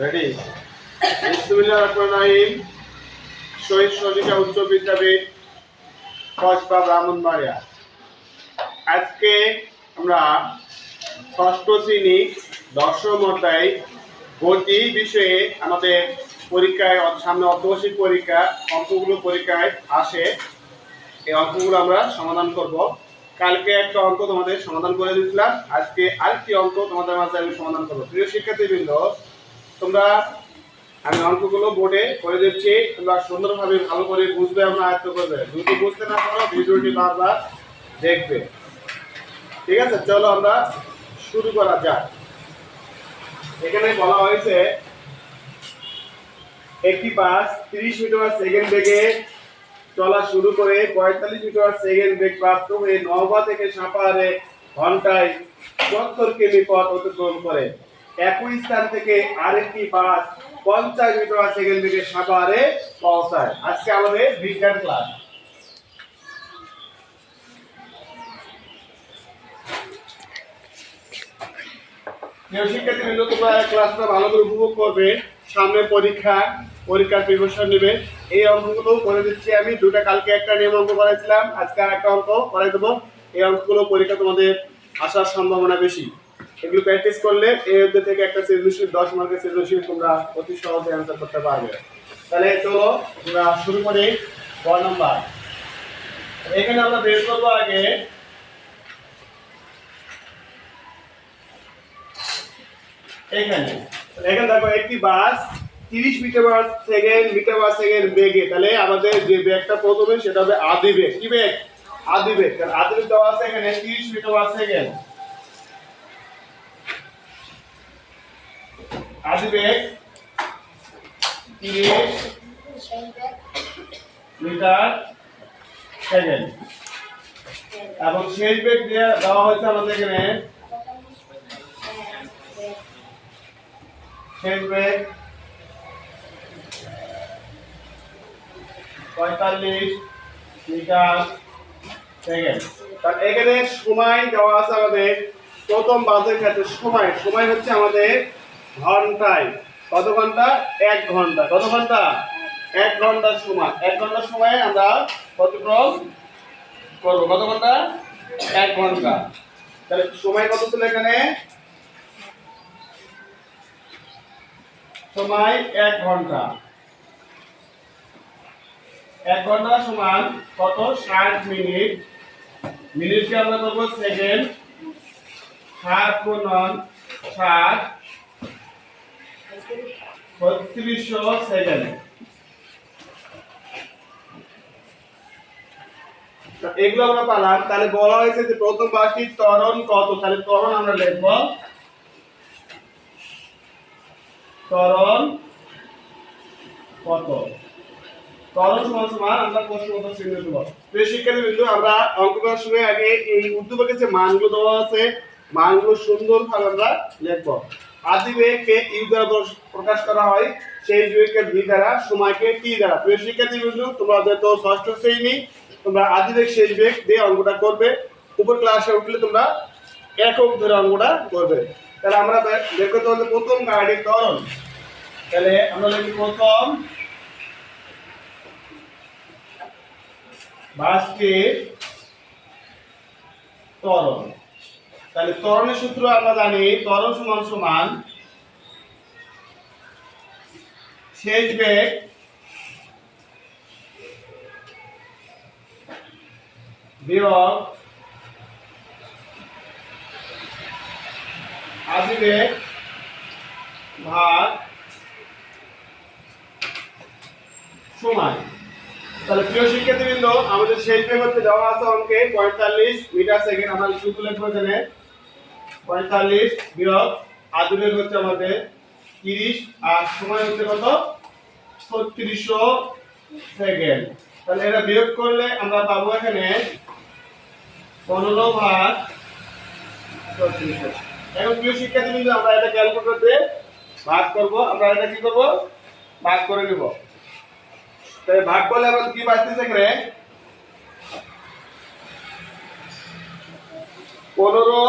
Ready? বিসমিল্লাহির রহমানির রহিম। শহীদ সজিকা উচ্চ বিদ্যাপীঠ কসবা ব্রাহ্মণবাড়িয়া। আজকে আমরা ষষ্ঠ শ্রেণী দশম অধ্যায় গতি বিষয়ে আমাদের পরীক্ষায় সামনে অর্ধবার্ষিক পরীক্ষা অঙ্কগুলো পরীক্ষায় আসে। এই অঙ্কগুলো আমরা সমাধান করব। কালকে একটা অঙ্ক তোমাদের সমাধান করে দিয়েছিলাম, আজকে আরেকটি অঙ্ক তোমাদের মাঝে আমি সমাধান করবো। প্রিয় শিক্ষার্থীবৃন্দ, তোমরা আমি অঙ্কগুলো বোর্ডে করে দিচ্ছি, তোমরা সুন্দরভাবে ভালো করে বুঝবে, আমরা আয়ত্ত করবে। যদি বুঝতে না পারো ভিডিওটি বারবার দেখবে। ঠিক আছে, চলো আমরা শুরু করা যাক। এখানে বলা হয়েছে একটি বাস 30 মিটার সেকেন্ড বেগে চলা শুরু করে 45 মিটার সেকেন্ড বেগ প্রাপ্ত হয়ে নওগাঁ থেকে সাপাহারে ঘন্টায় ৭৪ কিমি পথ অতিক্রম করে। একই স্থান থেকে আরেকটি বাস 50 মিটার সেকেন্ড বেগে সাপাহারে পৌঁছায়। আজকে আমাদের বিজ্ঞান ক্লাস। প্রিয় শিক্ষার্থীবৃন্দ, তোমরা ক্লাসটা ভালো করে উপভোগ করবে। সামনে পরীক্ষার প্রিপারেশন নেবে। এই অঙ্কগুলো করে দিচ্ছি আমি। দুটা কালকে একটা নিয়ম অঙ্ক করাইছিলাম, আজকে আরেকটা অঙ্ক করাই দেবো। এই অঙ্কগুলো পরীক্ষা তোমাদের আসার সম্ভাবনা বেশি। এগুলো প্র্যাকটিস করলে এই অধ্যায় থেকে একটা সৃজনশীল 10 মার্কের সৃজনশীল তোমরা অতি সহজে অ্যান্সার করতে পারবে। তাহলে চলো আমরা শুরু করি। 1 নাম্বার, এখানে আমরা বের করবো আগে এখানে দেখো একটি বাস 30 মিটার সেকেন্ড বেগে, তাহলে আমাদের যে বেগটা প্রথমে সেটা হবে আদি বেগ। কি বেগ? আদি বেগ। কারণ আদি বেগ দেওয়া আছে এখানে 30 মিটার সেকেন্ড। আদি বেগ 30 মিটার সেকেন্ড এবং শেষ বেগ দেওয়া হয়েছে আমাদের এখানে শেষ বেগ 45 মিটার সেকেন্ড। তাহলে এখানে সময় দেওয়া আছে আমাদের প্রথম বাসের ক্ষেত্রে। সময় হচ্ছে আমাদের ঘন্টায়। কত ঘন্টা? 1 ঘন্টা। কত ঘন্টা? 1 ঘন্টার সময়। 1 ঘন্টার সময়ে আমরা অতিক্রম করব। কত ঘন্টা? 1 ঘন্টা। তাহলে সময় কত ছিল এখানে? সময় 1 ঘন্টা। 1 ঘন্টা সমান কত? 60 মিনিট। মিনিটকে আমরা করব সেকেন্ড। 7 গুণন 60 3600 সেকেন্ড। এগুলো আমরা পেলাম। তাহলে বলা হয়েছে যে প্রথম বাসটির ত্বরণ কত। তাহলে ত্বরণ আমরা লিখব ত্বরণ কত। ত্বরণ সমান সমান আমরা প্রশ্নগত চিহ্ন দেব। প্রিয় শিক্ষার্থীবৃন্দ, আমরা অঙ্ক করার সময় আগে এই উদ্দীপকের যে মানগুলো দেওয়া আছে মানগুলো সুন্দরভাবে আমরা লিখব। আদি বেগকে ইউ দ্বারা প্রকাশ করা হয়, শেষ বেগকে ভি দ্বারা, সময়কে টি দ্বারা। প্রিয় শিক্ষার্থীবৃন্দ, তোমরা যেহেতু ষষ্ঠ শ্রেণী, তোমরা আদি বেগ শেষ বেগ দিয়ে অঙ্কটা করবে। উপর ক্লাসে উঠলে তোমরা একক ধরে অঙ্কটা করবে। তাহলে আমরা বের করতে হলে প্রথম গাড়ির ত্বরণ। তাহলে আমরা লিখি প্রথম বাসটির ত্বরণ। তাহলে ত্বরণের সূত্র আমরা জানি, ত্বরণ সমান সমান শেষ বেগ বিয়োগ আদি বেগ ভাগ সময়। তাহলে প্রিয় শিক্ষার্থীবৃন্দ, আমাদের শেষ বেগ হচ্ছে দেওয়া আছে অঙ্কে 45 মিটার সেকেন্ড। আমরা সূত্র লিখবো এখানে 45 বিয়োগ আদি বেগ হচ্ছে আমাদের 30 আর সময় হচ্ছে কত? 3600 সেকেন্ড। তাহলে এটা বিয়োগ করলে আমরা পাবো এখানে 15 ভাগ 3600। এখন প্রিয় শিক্ষার্থীবৃন্দ, আমরা এটা ক্যালকুলেটর দিয়ে ভাগ করব। আমরা এটা কি করব? ভাগ করে নিব। তাই ভাগ করলে আমাদের কি পাচ্ছি এখানে? 15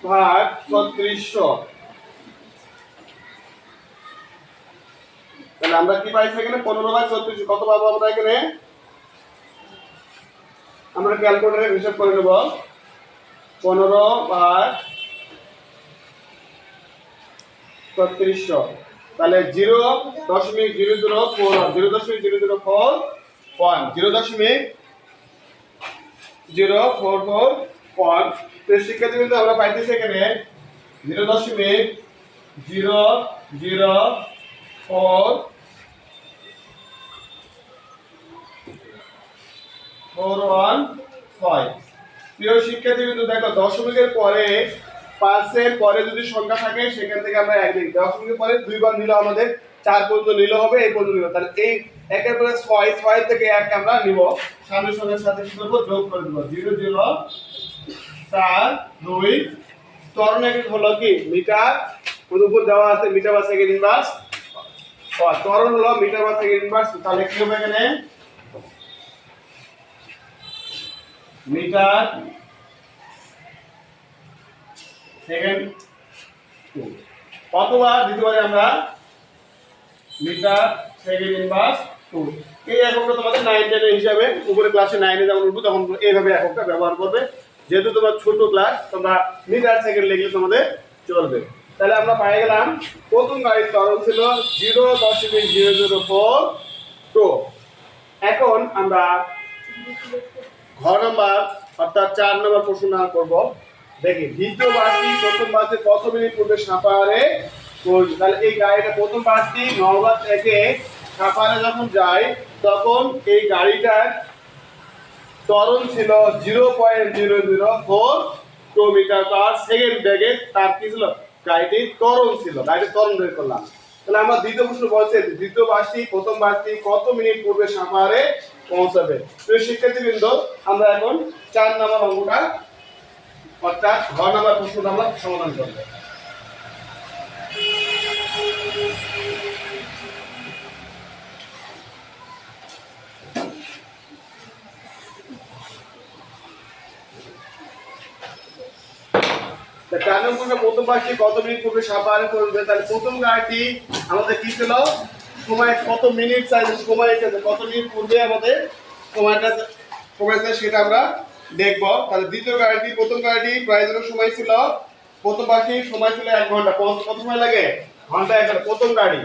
ভাগ 3600 তাহলে আমরা কি পাইছি এখানে 15/34 কত পাবো আমরা এখানে আমরা ক্যালকুলেটরে হিসাব করে নেব 15/3400 তাহলে 0.004 0.004 0.044 তো শিক্ষার্থী কিন্তু আমরা পাইতেছি এখানে 0.004 প্রিয় শিক্ষার্থী কিন্তু দেখো দশমিকের পরে 5 এর পরে যদি সংখ্যা থাকে সেখান থেকে আমরা এক লিখি দশমিকের পরে দুইবার নিলে আমাদের 4 পর্যন্ত নিলে হবে এই পর্যন্ত নিলে তাহলে এই একের পরে 6 থেকে 1 আমরা নিব সামনের সংখ্যার সাথে কি করব যোগ করে দেব 0.042 ত্বরণ একক হলো কি মিটার উপর দেওয়া আছে মিটার পার সেকেন্ড ইনভার্স ত্বরণ হলো মিটার পার সেকেন্ড ইনভার্স তাহলে কি হবে এখানে মিটার সেকেন্ড অথবা দিতে পারি আমরা মিটার সেকেন্ড ইনভার্স 2 এই এককটা তোমাদের 9 10 এর হিসাবে উপরে ক্লাসে 9 এ যখন উঠবে তখন এইভাবে এককটা ব্যবহার করবে যেহেতু তোমার ছোট ক্লাস তোমরা মিটার সেকেন্ড লিখলে তোমাদের চলবে তাহলে আমরা পেয়ে গেলাম প্রথম গাড়ির ত্বরণ ছিল 0.004 এখন আমরা ঘ নাম্বার অর্থাৎ 4 নম্বর প্রশ্ন করব দেখি দ্বিতীয় বাসটি প্রথম বাসে কত মিনিট পূর্বে সাপাহারে পৌঁছে তাহলে এই গাড়িটা প্রথম বাসটি নওগাঁ থেকে সাপাহারে যখন যায় তখন এই গাড়িটার ত্বরণ ছিল 0.004 মিটার পার সেকেন্ড বেগে তার কি ছিল গাড়িটির ত্বরণ ছিল গাড়িটির ত্বরণ বের করলাম তাহলে আমরা দ্বিতীয় প্রশ্ন বলছে দ্বিতীয় বাসটি প্রথম বাসটি কত মিনিট পূর্বে সাপাহারে পৌঁছাবে প্রিয় শিক্ষার্থীবৃন্দ আমরা এখন 4 নম্বর অঙ্কটা অর্থাৎ ঘ নম্বর প্রশ্নটা আমরা সমাধান করব প্রথম বাসটি কত মিনিট পূর্বে সাপাহারে পৌঁছবে তাহলে প্রথম গাড়িটি আমাদের কি ছিল সময় কত মিনিট চাইছে সময় চাইছে কত মিনিট পূর্বে আমাদের সময়টা সেটা আমরা দেখবো তাহলে দ্বিতীয় গাড়িটি প্রথম গাড়িটি প্রায় সময় ছিল প্রথম বাসটি সময় ছিল 1 ঘন্টা কত সময় লাগে ঘন্টা 1 ঘন্টা প্রথম গাড়ি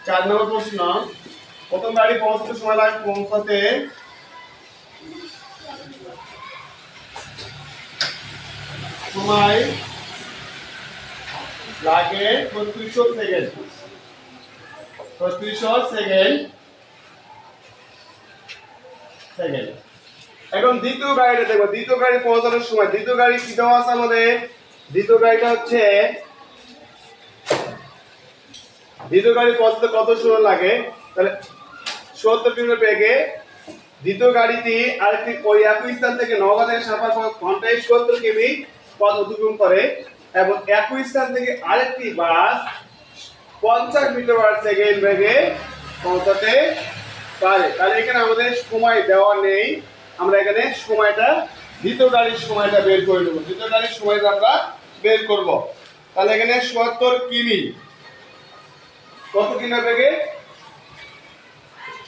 4 নম্বর প্রশ্ন প্রথম গাড়ি পৌঁছাতে সময় লাগে পৌঁছাতে সময় লাগে 3500 সেকেন্ড 3500 সেকেন্ড এখন দ্বিতীয় গাড়িটা দেখো দ্বিতীয় গাড়ি পৌঁছানোর সময় দ্বিতীয় গাড়ি কি দেওয়া আছে আমাদের দ্বিতীয় গাড়িটা হচ্ছে দ্বিতীয় গাড়ি পৌঁছতে কত সময় লাগে তাহলে 70 কিলোমিটার বেগে দ্বিতীয় গাড়িটি আরেকটি ওই একই স্থান থেকে নওগাঁ থেকে সাপাহার ঘন্টায় 70 কিমি পথ অতিক্রম করে এবং একই স্থান থেকে আরেকটি বাস 50 মিটার পার সেকেন্ড বেগে পৌঁছাতে পারে তাহলে এখানে আমাদের সময় দেওয়া নেই আমরা এখানে সময়টা দ্বিতীয় গাড়ির সময়টা বের করে নেব দ্বিতীয় গাড়ির সময়টা আমরা বের করব তাহলে এখানে 70 কিমি কত কিমি বেগে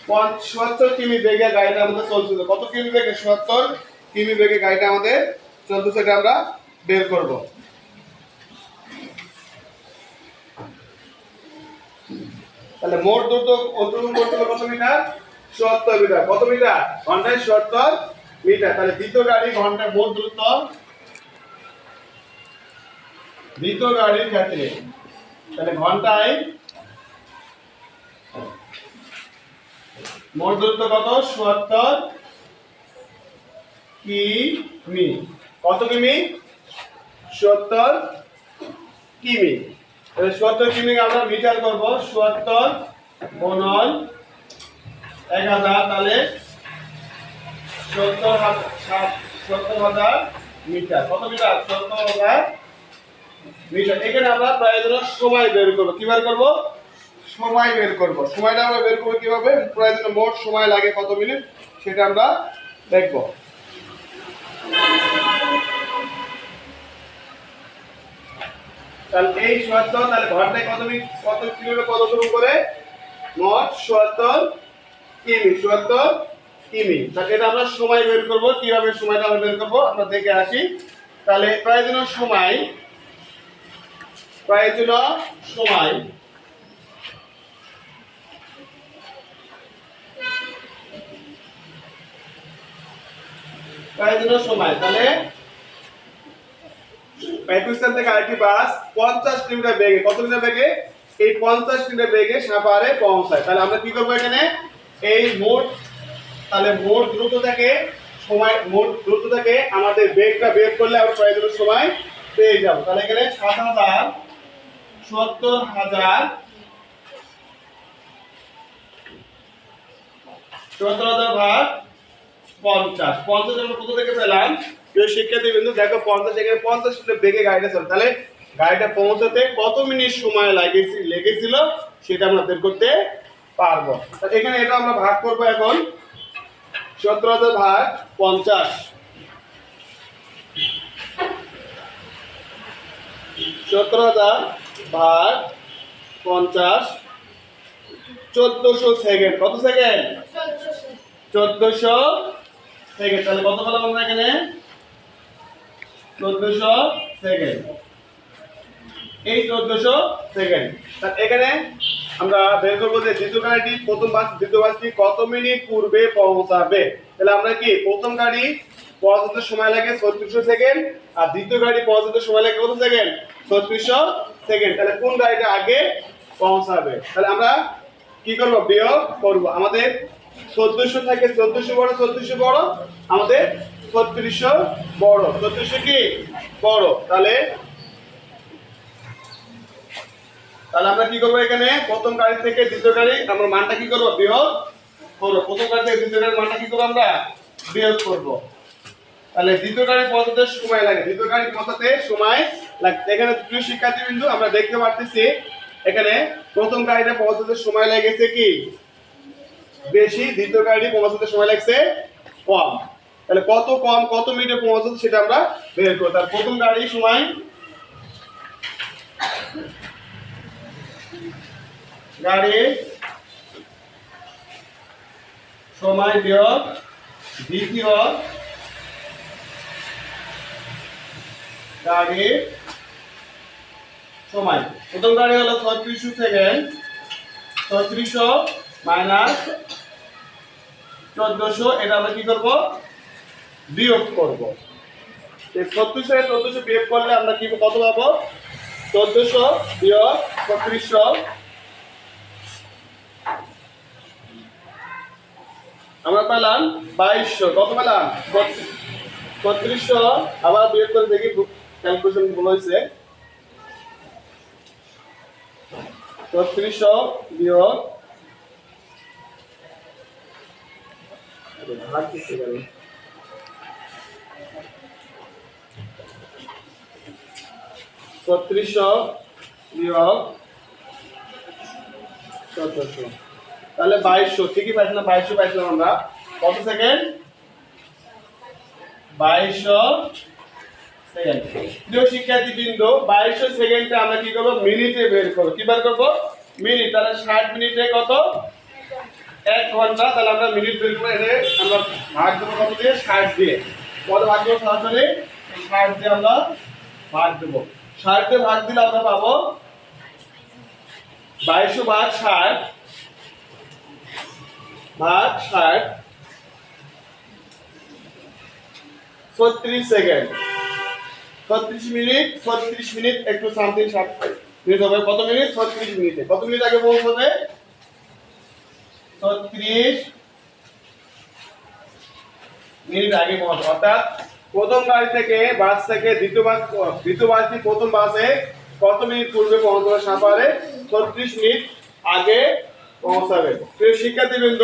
70 কিমি বেগে গাড়িটা আমাদের চলছিল কত কিমি বেগে 70 কিমি বেগে গাড়িটা আমাদের চলতেছে এটা আমরা বের করব তাহলে মোট দূরত্ব অতিক্রম করতে হবে কত মিটার 70 মিটার কত মিটার ঘন্টায় 70 মিটার তাহলে দ্বিতীয় গাড়ি ঘন্টায় মোট দূরত্ব দ্বিতীয় গাড়ির ক্ষেত্রে তাহলে ঘন্টায় মোট দূরত্ব কত 70 কিমি কত কিমি 70 কিমি তাহলে 70 কিমি আমরা মিটার করব 70 গুণন 1000 তাহলে 70,000 মিটার কত মিটার 70,000 মিটার এখানে আমরা প্রয়োজনীয় সময় বের করব কি বের করব সময় বের করব সময়টা আমরা বের করব কিভাবে প্রয়োজনীয় মোট সময় লাগে কত মিনিট সেটা আমরা দেখব তাহলে এই ৭৭, তাহলে ঘন্টায় কত কিলোমিটার পদক্রম করে? মোট ৭৭ কিমি, ৭৭ কিমি। তাহলে এটা আমরা সময় বের করব। কিভাবে সময়টা আমরা বের করব আমরা দেখে আসি। তাহলে প্রয়োজনীয় সময় তাহলে পাকিস্তান থেকে আরেকটি বাস 50 কিলোমিটার বেগে, কত কিলোমিটার বেগে? এই 50 কিলোমিটার বেগে সাভারে পৌঁছায়। তাহলে আমরা কি করব এখানে? এই মোট দ্রুত থেকে আমাদের বেগটা বের করলে আমরা প্রয়োজনীয় সময় পেয়ে যাব। তাহলে এখানে ৭০০০ ভাগ 50, 50 আমরা কোথা থেকে পেলাম? প্রিয় শিক্ষার্থী বিন্দু দেখো 50 এখানে 50 কিলোমিটার বেগে গাড়িটা চলে। তাহলে গাড়িটা পৌঁছাতে কত মিনিট সময় লেগেছিল সেটা আমরা বের করতে পারবো। তাহলে এখানে এটা আমরা ভাগ করব এখন। ১৭,০০০ ভাগ 50, ১৭,০০০ ভাগ 50, ১৪০০ সেকেন্ড। কত সেকেন্ড? ১৪০০ সেকেন্ড। তাহলে কত পেলাম আমরা এখানে? ১৪০০ সেকেন্ড। এই ১৪০০ সেকেন্ড। তাহলে এখানে আমরা বের করবো যে দ্বিতীয় বাসটি কত মিনিট পূর্বে পৌঁছাবে। তাহলে আমরা কি প্রথম গাড়ি পৌঁছাতে সময় লাগে ৩৬০০ সেকেন্ড, আর দ্বিতীয় গাড়ি পৌঁছাতে সময় লাগে কত সেকেন্ড? ৩৬০০ সেকেন্ড। তাহলে কোন গাড়িটা আগে পৌঁছাবে? তাহলে আমরা কি করব? বিয়োগ করব। আমাদের ১৪০০ থেকে ১৪০০ বড়, আমাদের ৩৬০০ বড়। ৩৬০০ কি বড়? তাহলে আমরা কি করব? এখানে প্রথম গাড়ি থেকে দ্বিতীয় গাড়ি আমরা মানটা কি করব? বিয়োগ করব। প্রথম গাড়ি থেকে দ্বিতীয় গাড়ির মানটা কি করব? আমরা বিয়োগ করব। তাহলে দ্বিতীয় গাড়ি পৌঁছাতে সময় লাগে, এখানে প্রিয় শিক্ষার্থী বিন্দু আমরা দেখতে পাচ্ছি এখানে প্রথম গাড়িটা পৌঁছাতে সময় লেগেছে কি বেশি, দ্বিতীয় গাড়ি পৌঁছাতে সময় লাগছে কম। তাহলে কত মিনিটে পৌঁছাতে সেটা আমরা বের করব। তার প্রথম গাড়ি সময় বিয়োগ দ্বিতীয় গাড়ির সময়। প্রথম গাড়ি হলো ৩৬০০ সেকেন্ড, ৩৬০০ মাইনাস ১৪০০, এটা আমরা কি করব? বিয়োগ করব। ৩৬০০ থেকে ১৪০০ বিয়োগ করলে আমরা কি কত পাবো? ১৪০০ বিয়োগ ৩৬০০ আমরা পেলাম ২২০০। কত পেলাম? ৩৬০০ আবার বিয়োগ করে দেখি ক্যালকুলেশন ভুল হয়েছে। ৩৬০০ বিয়োগ ভাগ দিতে গেল ৩৬০০ বিয়োগ ১৪০০, তাহলে ২২০০। ঠিকই পাইছিলাম, ২২০০ পাইছিলাম আমরা। কত সেকেন্ড? ২২০০ সেকেন্ড। প্রিয় শিক্ষার্থী বিন্দু ২২০০ সেকেন্ডে আমরা কি করব? মিনিটে বের করব। কি বের করব? মিনিট। তাহলে ৬০ মিনিটে কত? ১ ঘন্টা। তাহলে আমরা মিনিট বের করে এনে আমরা ভাগ দেবো কত দিয়ে? ৬০ দিয়ে। কত ভাগ দেবো? সরাসরি ৬০ দিয়ে আমরা ভাগ দেবো। ৬০ দিয়ে ভাগ দিলে আমরা পাবো ২২০০ ভাগ ৬০ ৩৬ সেকেন্ড, ৩৬ মিনিট একটু সামথিং মিনিট হবে। কত মিনিট? ৩৬ মিনিটে। কত মিনিট আগে পৌঁছবে? ৩৬ মিনিট আগে পৌঁছবে। অর্থাৎ প্রথম গাড়ি থেকে দ্বিতীয় বাসটি প্রথম বাসে কত মিনিট পূর্বে পৌঁছবে? সাভারে ৩৬ মিনিট আগে পৌঁছাবে। প্রিয় শিক্ষার্থীবৃন্দ,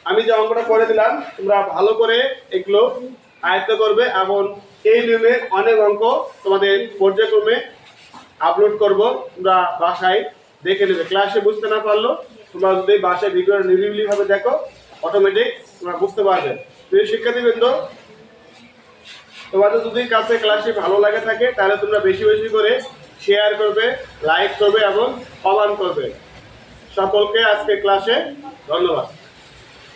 আমি যে অঙ্কটা করে দিলাম তোমরা ভালো করে এগুলো আয়ত্ত করবে, এবং এই নিয়মে অনেক অঙ্ক তোমাদের পর্যায়ক্রমে আপলোড করব। তোমরা বাসায় দেখে নেবে। ক্লাসে বুঝতে না পারলো তোমরা যদি বাসায় ভিডিওটা নিরিবিলি ভাবে দেখো, অটোমেটিক তোমরা বুঝতে পারবে। প্রিয় শিক্ষার্থীবৃন্দ, তোমাদের যদি কাছে ক্লাসে ভালো লাগে থাকে তাহলে তোমরা বেশি বেশি করে শেয়ার করবে, লাইক করবে এবং কমেন্ট করবে। সকলকে আজকে ক্লাসে ধন্যবাদ।